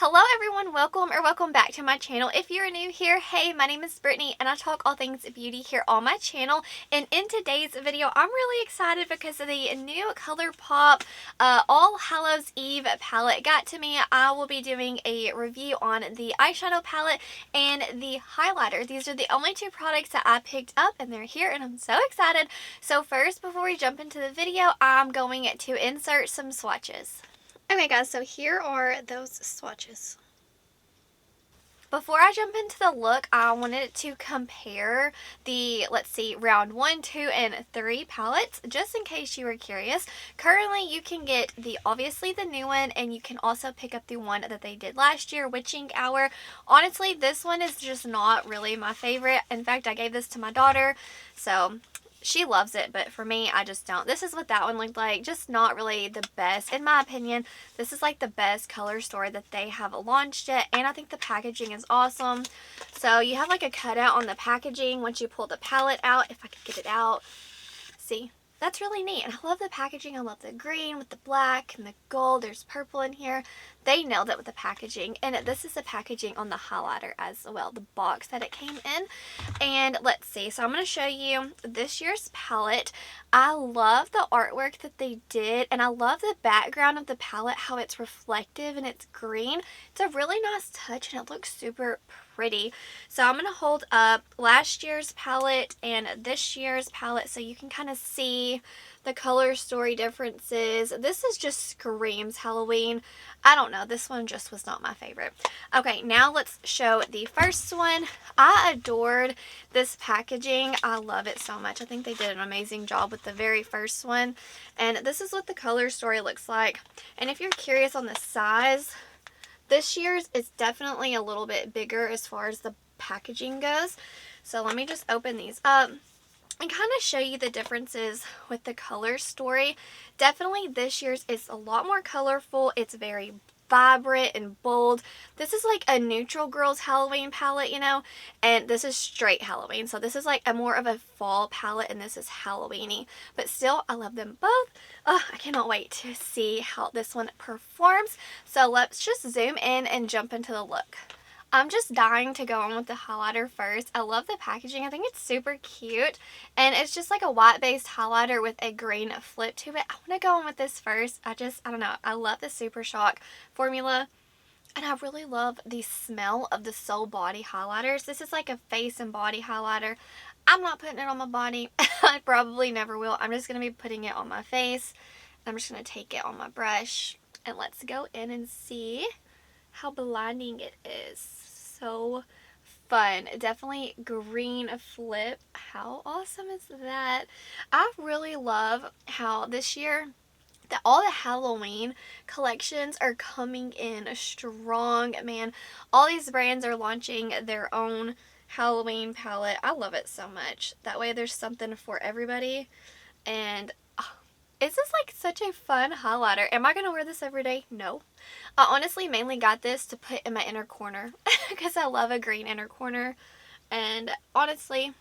Hello everyone, welcome back to my channel. If you're new here, hey, my name is Brittany and I talk all things beauty here on my channel. And in today's video, I'm really excited because of the new Colourpop All Hallows Eve palette got to me. I will be doing a review on the eyeshadow palette and the highlighter. These are the only two products that I picked up and they're here and I'm so excited. So first, before we jump into the video, I'm going to insert some swatches. Okay guys, so here are those swatches. Before I jump into the look, I wanted to compare the, let's see, round 1, 2, and 3 palettes, just in case you were curious. Currently, you can get obviously the new one, and you can also pick up the one that they did last year, Witching Hour. Honestly, this one is just not really my favorite. In fact, I gave this to my daughter, so she loves it, but for me, I just don't. This is what that one looked like. Just not really the best. In my opinion, this is like the best color story that they have launched yet, and I think the packaging is awesome. So you have like a cutout on the packaging once you pull the palette out, if I could get it out. See? That's really neat, and I love the packaging. I love the green with the black and the gold. There's purple in here. They nailed it with the packaging, and this is the packaging on the highlighter as well, the box that it came in. And let's see, so I'm going to show you this year's palette. I love the artwork that they did, and I love the background of the palette, how it's reflective and it's green. It's a really nice touch, and it looks super pretty. So I'm going to hold up last year's palette and this year's palette so you can kind of see the color story differences. This is just screams Halloween. I don't know, this one just was not my favorite. Okay, now let's show the first one. I adored this packaging. I love it so much. I think they did an amazing job with the very first one. And this is what the color story looks like. And if you're curious on the size, this year's is definitely a little bit bigger as far as the packaging goes. So let me just open these up and kind of show you the differences with the color story. Definitely this year's is a lot more colorful. It's very vibrant and bold. This is like a neutral girls Halloween palette, you know, and this is straight Halloween. So this is like a more of a fall palette and this is Halloweeny. But still, I love them both. Oh, I cannot wait to see how this one performs. So let's just zoom in and jump into the look. I'm just dying to go on with the highlighter first. I love the packaging. I think it's super cute. And it's just like a white-based highlighter with a green flip to it. I want to go on with this first. I don't know. I love the Super Shock formula. And I really love the smell of the Soul Body highlighters. This is like a face and body highlighter. I'm not putting it on my body. I probably never will. I'm just going to be putting it on my face. I'm just going to take it on my brush. And let's go in and see how blinding it is. So fun. Definitely green flip. How awesome is that? I really love how this year all the Halloween collections are coming in strong. Man, all these brands are launching their own Halloween palette. I love it so much. That way there's something for everybody. And is this like such a fun highlighter? Am I going to wear this every day? No. I honestly mainly got this to put in my inner corner because I love a green inner corner. And honestly,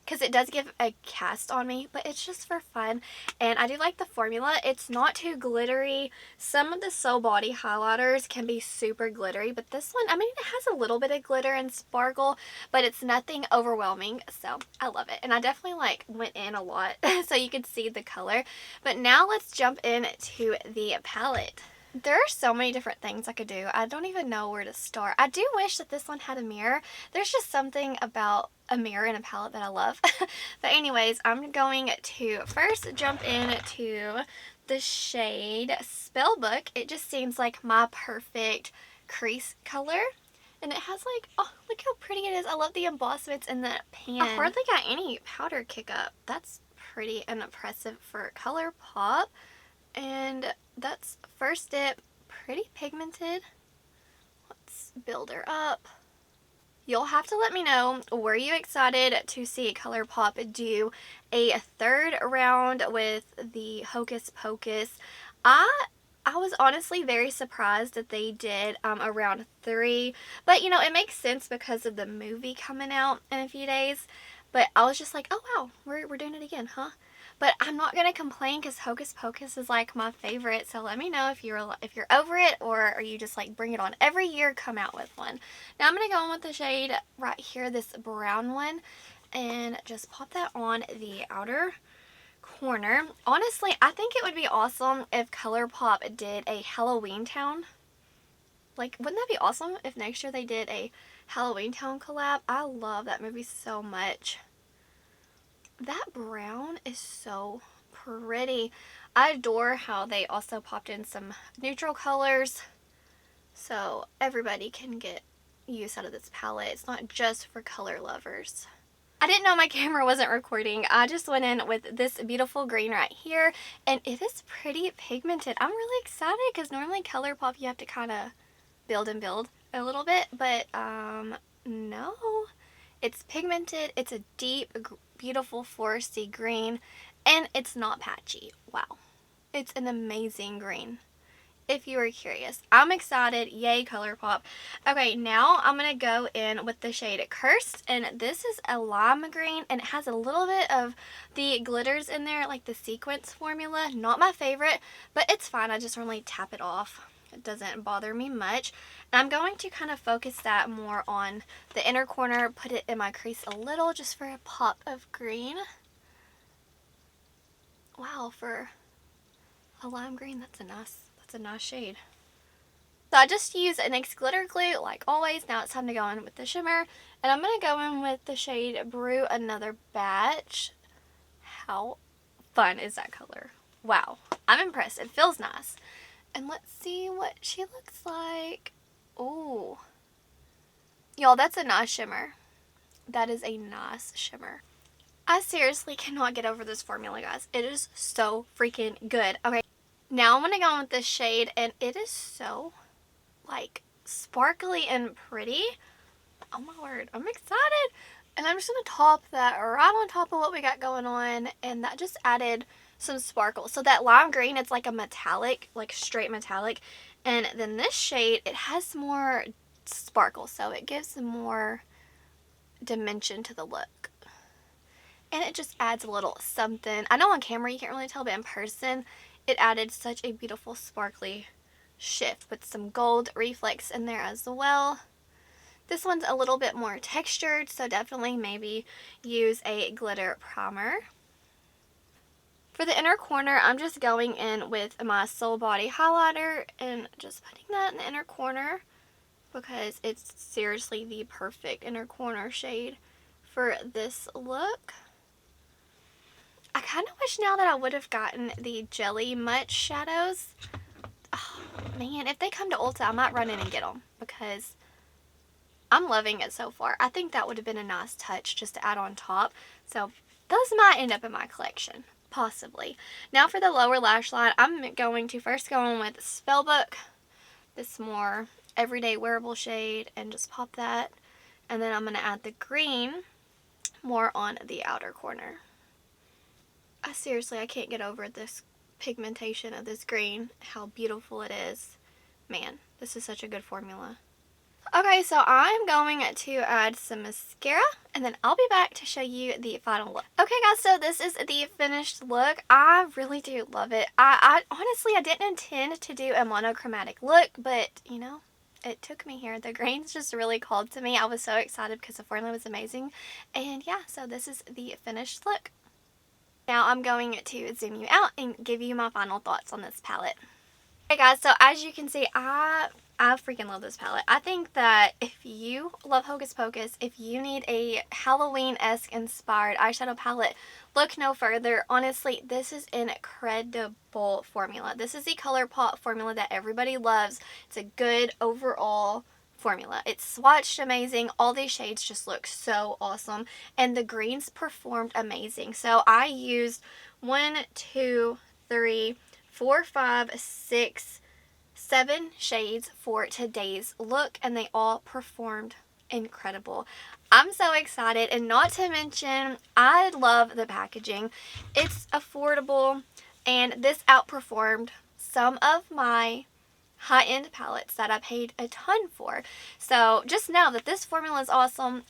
because it does give a cast on me, but it's just for fun. And I do like the formula. It's not too glittery. Some of the Soul Body highlighters can be super glittery, but this one, I mean, it has a little bit of glitter and sparkle, but it's nothing overwhelming, so I love it. And I definitely like went in a lot so you could see the color. But now let's jump into the palette. There are so many different things I could do. I don't even know where to start. I do wish that this one had a mirror. There's just something about a mirror in a palette that I love. But anyways, I'm going to first jump into the shade Spellbook. It just seems like my perfect crease color. And it has like, oh, look how pretty it is. I love the embossments in the pan. I hardly got any powder kick up. That's pretty and impressive for Colourpop. And that's first dip, pretty pigmented. Let's build her up. You'll have to let me know, were you excited to see Colourpop do a third round with the Hocus Pocus? I was honestly very surprised that they did a round 3. But, you know, it makes sense because of the movie coming out in a few days. But I was just like, oh wow, we're doing it again, huh? But I'm not going to complain because Hocus Pocus is like my favorite. So let me know if you're over it, or are you just like bring it on every year, come out with one. Now I'm going to go in with the shade right here, this brown one, and just pop that on the outer corner. Honestly, I think it would be awesome if Colourpop did a Halloween Town. Like, wouldn't that be awesome if next year they did a Halloween Town collab? I love that movie so much. That brown is so pretty. I adore how they also popped in some neutral colors so everybody can get use out of this palette. It's not just for color lovers. I didn't know my camera wasn't recording. I just went in with this beautiful green right here, and it is pretty pigmented. I'm really excited because normally Colourpop you have to kind of build and build a little bit, but no. It's pigmented, it's a deep, beautiful foresty green, and it's not patchy. Wow. It's an amazing green, if you were curious. I'm excited. Yay, Colourpop. Okay, now I'm going to go in with the shade Cursed, and this is a lime green, and it has a little bit of the glitters in there, like the sequence formula. Not my favorite, but it's fine. I just normally tap it off. It doesn't bother me much. And I'm going to kind of focus that more on the inner corner, put it in my crease a little just for a pop of green. Wow, for a lime green, that's a nice shade. So I just use NYX glitter glue like always. Now it's time to go in with the shimmer, and I'm going to go in with the shade Brew Another Batch. How fun is that color? Wow, I'm impressed. It feels nice. And let's see what she looks like. Ooh. Y'all, that's a nice shimmer. That is a nice shimmer. I seriously cannot get over this formula, guys. It is so freaking good. Okay, now I'm going to go in with this shade, and it is so, like, sparkly and pretty. Oh my word, I'm excited. And I'm just going to top that right on top of what we got going on, and that just added some sparkle. So that lime green, it's like a metallic, like straight metallic, and then this shade, it has more sparkle, so it gives more dimension to the look, and it just adds a little something. I know on camera you can't really tell, but in person it added such a beautiful sparkly shift with some gold reflex in there as well. This one's a little bit more textured, so definitely maybe use a glitter primer. For the inner corner, I'm just going in with my Soul Body highlighter and just putting that in the inner corner because it's seriously the perfect inner corner shade for this look. I kind of wish now that I would have gotten the Jelly Much shadows. Oh, man, if they come to Ulta, I might run in and get them because I'm loving it so far. I think that would have been a nice touch just to add on top. So those might end up in my collection. Possibly. Now for the lower lash line, I'm going to first go in with Spellbook, this more everyday wearable shade, and just pop that. And then I'm going to add the green more on the outer corner. I can't get over this pigmentation of this green, how beautiful it is. Man, this is such a good formula. Okay, so I'm going to add some mascara, and then I'll be back to show you the final look. Okay guys, so this is the finished look. I really do love it. I honestly, I didn't intend to do a monochromatic look, but you know, it took me here. The greens just really called to me. I was so excited because the formula was amazing. And yeah, so this is the finished look. Now I'm going to zoom you out and give you my final thoughts on this palette. Hey guys, so as you can see, I freaking love this palette. I think that if you love Hocus Pocus, if you need a Halloween-esque inspired eyeshadow palette, look no further. Honestly, this is an incredible formula. This is the Colourpop formula that everybody loves. It's a good overall formula. It's swatched amazing. All these shades just look so awesome, and the greens performed amazing. So I used 1, 2, 3, 4, 5, 6, 7 shades for today's look, and they all performed incredible. I'm so excited, and not to mention, I love the packaging. It's affordable, and this outperformed some of my high-end palettes that I paid a ton for. So just know that this formula is awesome.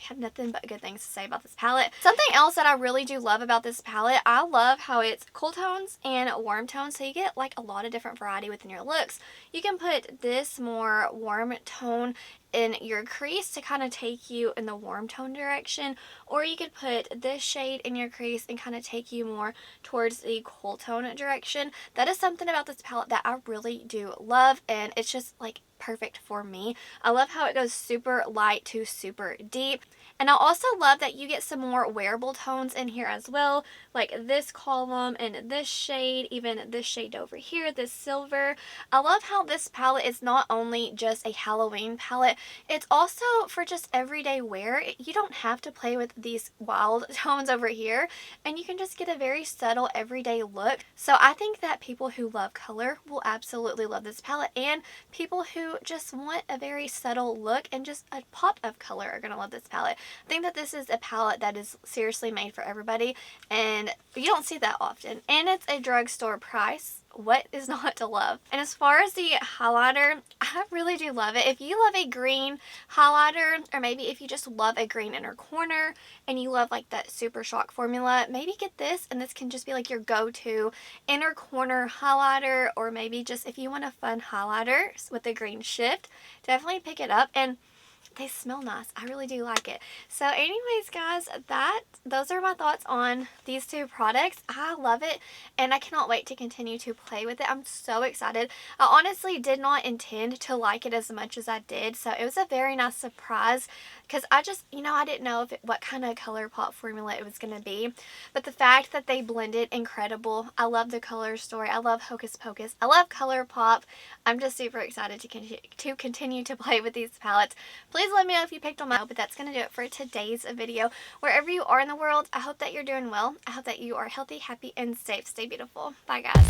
have nothing but good things to say about this palette. Something else that I really do love about this palette, I love how it's cool tones and warm tones, so you get like a lot of different variety within your looks. You can put this more warm tone in your crease to kind of take you in the warm tone direction, or you could put this shade in your crease and kind of take you more towards the cool tone direction. That is something about this palette that I really do love, and it's just like perfect for me. I love how it goes super light to super deep. And I also love that you get some more wearable tones in here as well, like this column and this shade, even this shade over here, this silver. I love how this palette is not only just a Halloween palette, it's also for just everyday wear. You don't have to play with these wild tones over here, and you can just get a very subtle everyday look. So I think that people who love color will absolutely love this palette, and people who just want a very subtle look and just a pop of color are going to love this palette. I think that this is a palette that is seriously made for everybody, and you don't see that often. And it's a drugstore price. What is not to love? And as far as the highlighter, I really do love it. If you love a green highlighter, or maybe if you just love a green inner corner and you love like that Super Shock formula, maybe get this, and this can just be like your go-to inner corner highlighter. Or maybe just if you want a fun highlighter with a green shift, definitely pick it up. And they smell nice. I really do like it. So anyways, guys, those are my thoughts on these two products. I love it, and I cannot wait to continue to play with it. I'm so excited. I honestly did not intend to like it as much as I did, so it was a very nice surprise, because I just, I didn't know what kind of Colourpop formula it was going to be. But the fact that they blended incredible. I love the color story. I love Hocus Pocus. I love Colourpop. I'm just super excited to continue to play with these palettes. Please let me know if you picked them out. But that's going to do it for today's video. Wherever you are in the world, I hope that you're doing well. I hope that you are healthy, happy, and safe. Stay beautiful. Bye, guys.